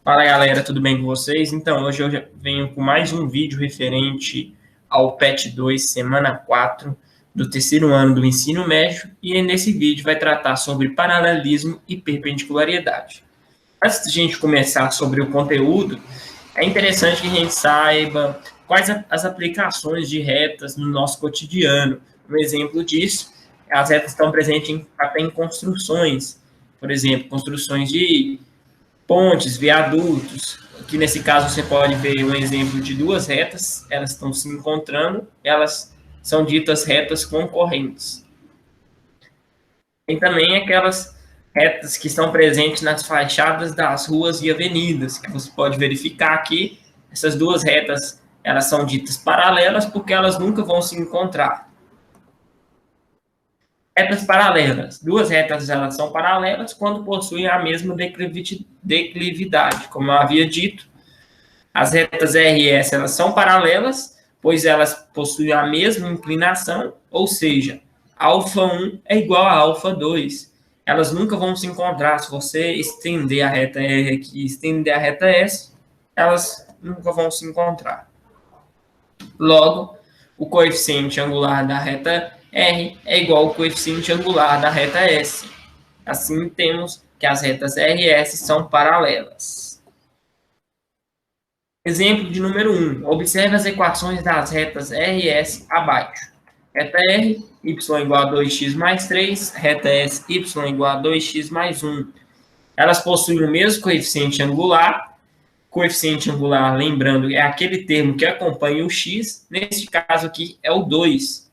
Fala galera, tudo bem com vocês? Então, hoje eu já venho com mais um vídeo referente ao PET 2, semana 4, do terceiro ano do ensino médio, e nesse vídeo vai tratar sobre paralelismo e perpendicularidade. Antes de a gente começar sobre o conteúdo, é interessante que a gente saiba quais as aplicações de retas no nosso cotidiano. Um exemplo disso, as retas estão presentes até em construções, por exemplo, construções de pontes, viadutos. Aqui nesse caso você pode ver um exemplo de duas retas, elas estão se encontrando, elas são ditas retas concorrentes. Tem também aquelas retas que estão presentes nas fachadas das ruas e avenidas, que você pode verificar aqui. Essas duas retas, elas são ditas paralelas porque elas nunca vão se encontrar. Retas paralelas. Duas retas elas são paralelas quando possuem a mesma declividade. Como eu havia dito, as retas R e S elas são paralelas, pois elas possuem a mesma inclinação, ou seja, α1 é igual a α2. Elas nunca vão se encontrar. Se você estender a reta R aqui e estender a reta S, elas nunca vão se encontrar. Logo, o coeficiente angular da reta R é igual ao coeficiente angular da reta S. Assim, temos que as retas R e S são paralelas. Exemplo de número 1. Observe as equações das retas R e S abaixo. Reta R, y igual a 2x mais 3. Reta S, y igual a 2x mais 1. Elas possuem o mesmo coeficiente angular. Coeficiente angular, lembrando, é aquele termo que acompanha o x. Neste caso aqui, é o 2.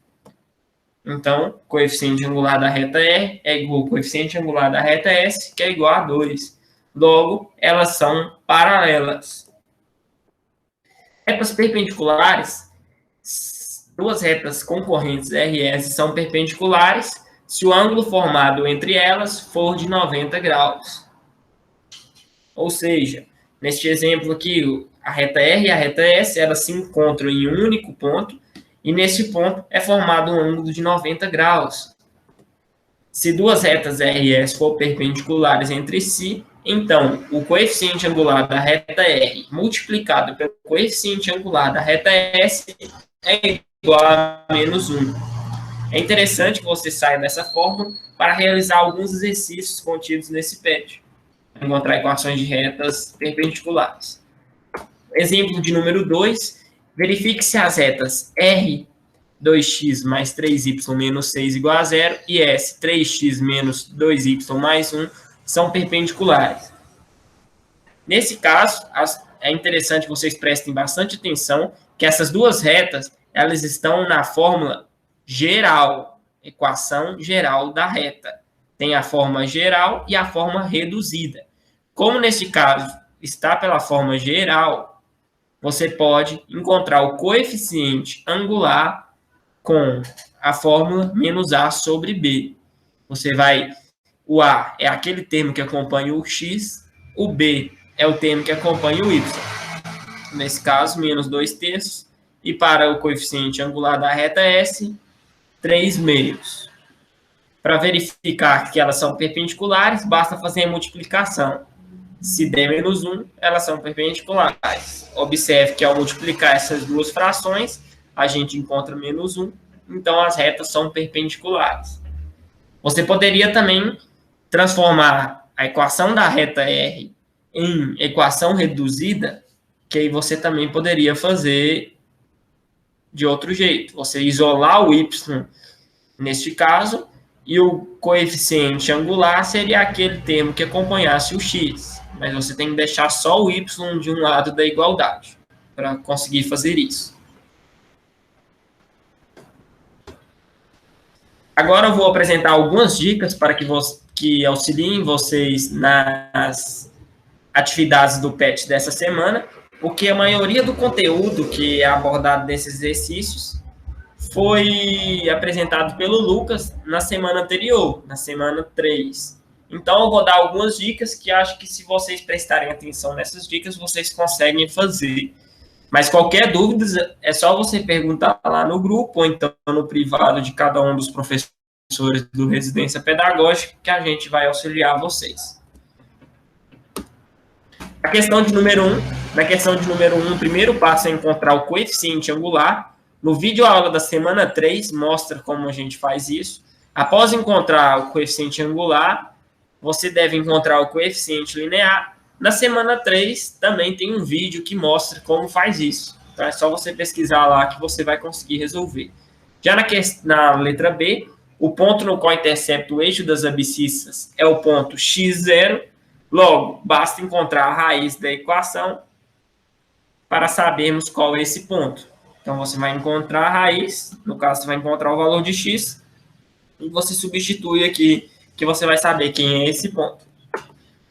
Então, coeficiente angular da reta R é igual ao coeficiente angular da reta S, que é igual a 2. Logo, elas são paralelas. Retas perpendiculares, duas retas concorrentes R e S são perpendiculares se o ângulo formado entre elas for de 90 graus. Ou seja, neste exemplo aqui, a reta R e a reta S elas se encontram em um único ponto, e nesse ponto é formado um ângulo de 90 graus. Se duas retas R e S for perpendiculares entre si, então o coeficiente angular da reta R multiplicado pelo coeficiente angular da reta S é igual a menos 1. É interessante que você saiba dessa fórmula para realizar alguns exercícios contidos nesse PET. Encontrar equações de retas perpendiculares. Exemplo de número 2. Verifique se as retas R, 2x mais 3y menos 6 igual a 0 e S, 3x menos 2y mais 1 são perpendiculares. Nesse caso, é interessante que vocês prestem bastante atenção que essas duas retas, elas estão na fórmula geral, equação geral da reta. Tem a forma geral e a forma reduzida. Como nesse caso está pela forma geral, você pode encontrar o coeficiente angular com a fórmula menos A sobre B. O A é aquele termo que acompanha o X, o B é o termo que acompanha o Y. Nesse caso, menos 2/3. E para o coeficiente angular da reta S, 3/2. Para verificar que elas são perpendiculares, basta fazer a multiplicação. Se der menos 1, elas são perpendiculares. Observe que ao multiplicar essas duas frações, a gente encontra menos 1, então as retas são perpendiculares. Você poderia também transformar a equação da reta R em equação reduzida, que aí você também poderia fazer de outro jeito. Você isolar o y neste caso, e o coeficiente angular seria aquele termo que acompanhasse o x. Mas você tem que deixar só o y de um lado da igualdade para conseguir fazer isso. Agora eu vou apresentar algumas dicas para que auxiliem vocês nas atividades do PET dessa semana, porque a maioria do conteúdo que é abordado nesses exercícios foi apresentado pelo Lucas na semana anterior, na semana 3. Então, eu vou dar algumas dicas que acho que se vocês prestarem atenção nessas dicas, vocês conseguem fazer. Mas qualquer dúvida, é só você perguntar lá no grupo, ou então no privado de cada um dos professores do Residência Pedagógica, que a gente vai auxiliar vocês. Na questão de número 1, o primeiro passo é encontrar o coeficiente angular. No vídeo aula da semana 3, mostra como a gente faz isso. Após encontrar o coeficiente angular, você deve encontrar o coeficiente linear. Na semana 3, também tem um vídeo que mostra como faz isso. Então, é só você pesquisar lá que você vai conseguir resolver. Já na letra B, o ponto no qual intercepta o eixo das abscissas é o ponto x0. Logo, basta encontrar a raiz da equação para sabermos qual é esse ponto. Então, você vai encontrar a raiz, no caso, você vai encontrar o valor de x, e você substitui aqui, que você vai saber quem é esse ponto.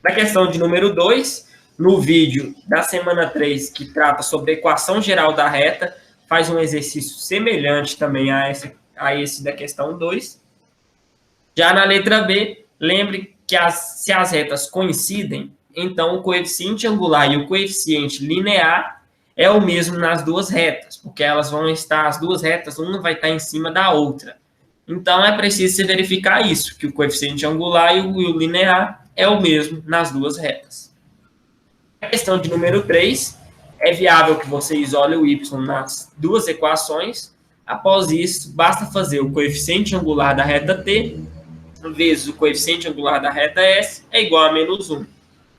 Na questão de número 2, no vídeo da semana 3, que trata sobre a equação geral da reta, faz um exercício semelhante também a esse da questão 2. Já na letra B, lembre que se as retas coincidem, então o coeficiente angular e o coeficiente linear é o mesmo nas duas retas, porque elas vão estar, as duas retas, uma vai estar em cima da outra. Então, é preciso se verificar isso, que o coeficiente angular e o linear é o mesmo nas duas retas. A questão de número 3, é viável que você isole o y nas duas equações. Após isso, basta fazer o coeficiente angular da reta t vezes o coeficiente angular da reta s é igual a menos 1.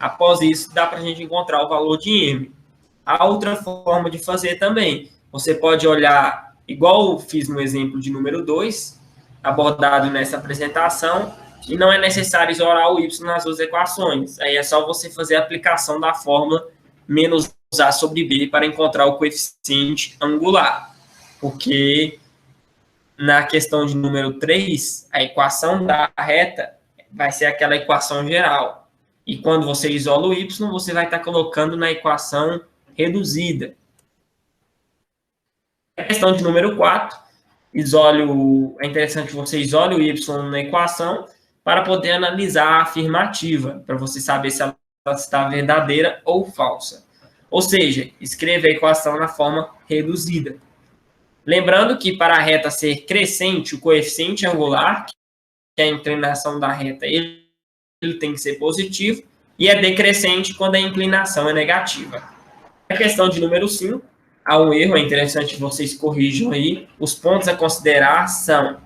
Após isso, dá para a gente encontrar o valor de m. A outra forma de fazer também, você pode olhar, igual eu fiz no exemplo de número 2, abordado nessa apresentação, e não é necessário isolar o y nas duas equações. Aí é só você fazer a aplicação da fórmula menos a sobre b para encontrar o coeficiente angular. Porque na questão de número 3, a equação da reta vai ser aquela equação geral. E quando você isola o y, você vai estar colocando na equação reduzida. A questão de número 4, é interessante que você isole o y na equação para poder analisar a afirmativa, para você saber se ela está verdadeira ou falsa. Ou seja, escreva a equação na forma reduzida. Lembrando que para a reta ser crescente, o coeficiente angular, que é a inclinação da reta, ele tem que ser positivo, e é decrescente quando a inclinação é negativa. A questão de número 5, há um erro, é interessante que vocês corrijam aí. Os pontos a considerar são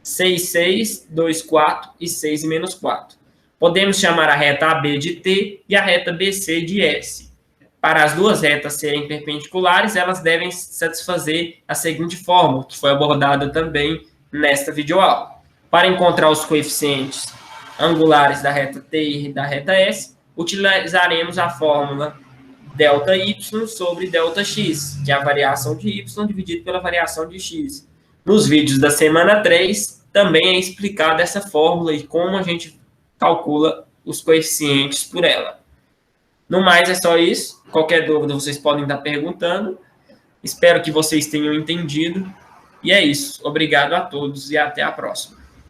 6, 6, 2, 4 e 6 e menos 4. Podemos chamar a reta AB de T e a reta BC de S. Para as duas retas serem perpendiculares, elas devem satisfazer a seguinte fórmula, que foi abordada também nesta videoaula. Para encontrar os coeficientes angulares da reta T e da reta S, utilizaremos a fórmula ΔY sobre ΔX, que é a variação de Y dividido pela variação de X. Nos vídeos da semana 3, também é explicada essa fórmula e como a gente calcula os coeficientes por ela. No mais, é só isso. Qualquer dúvida, vocês podem estar perguntando. Espero que vocês tenham entendido. E é isso. Obrigado a todos e até a próxima.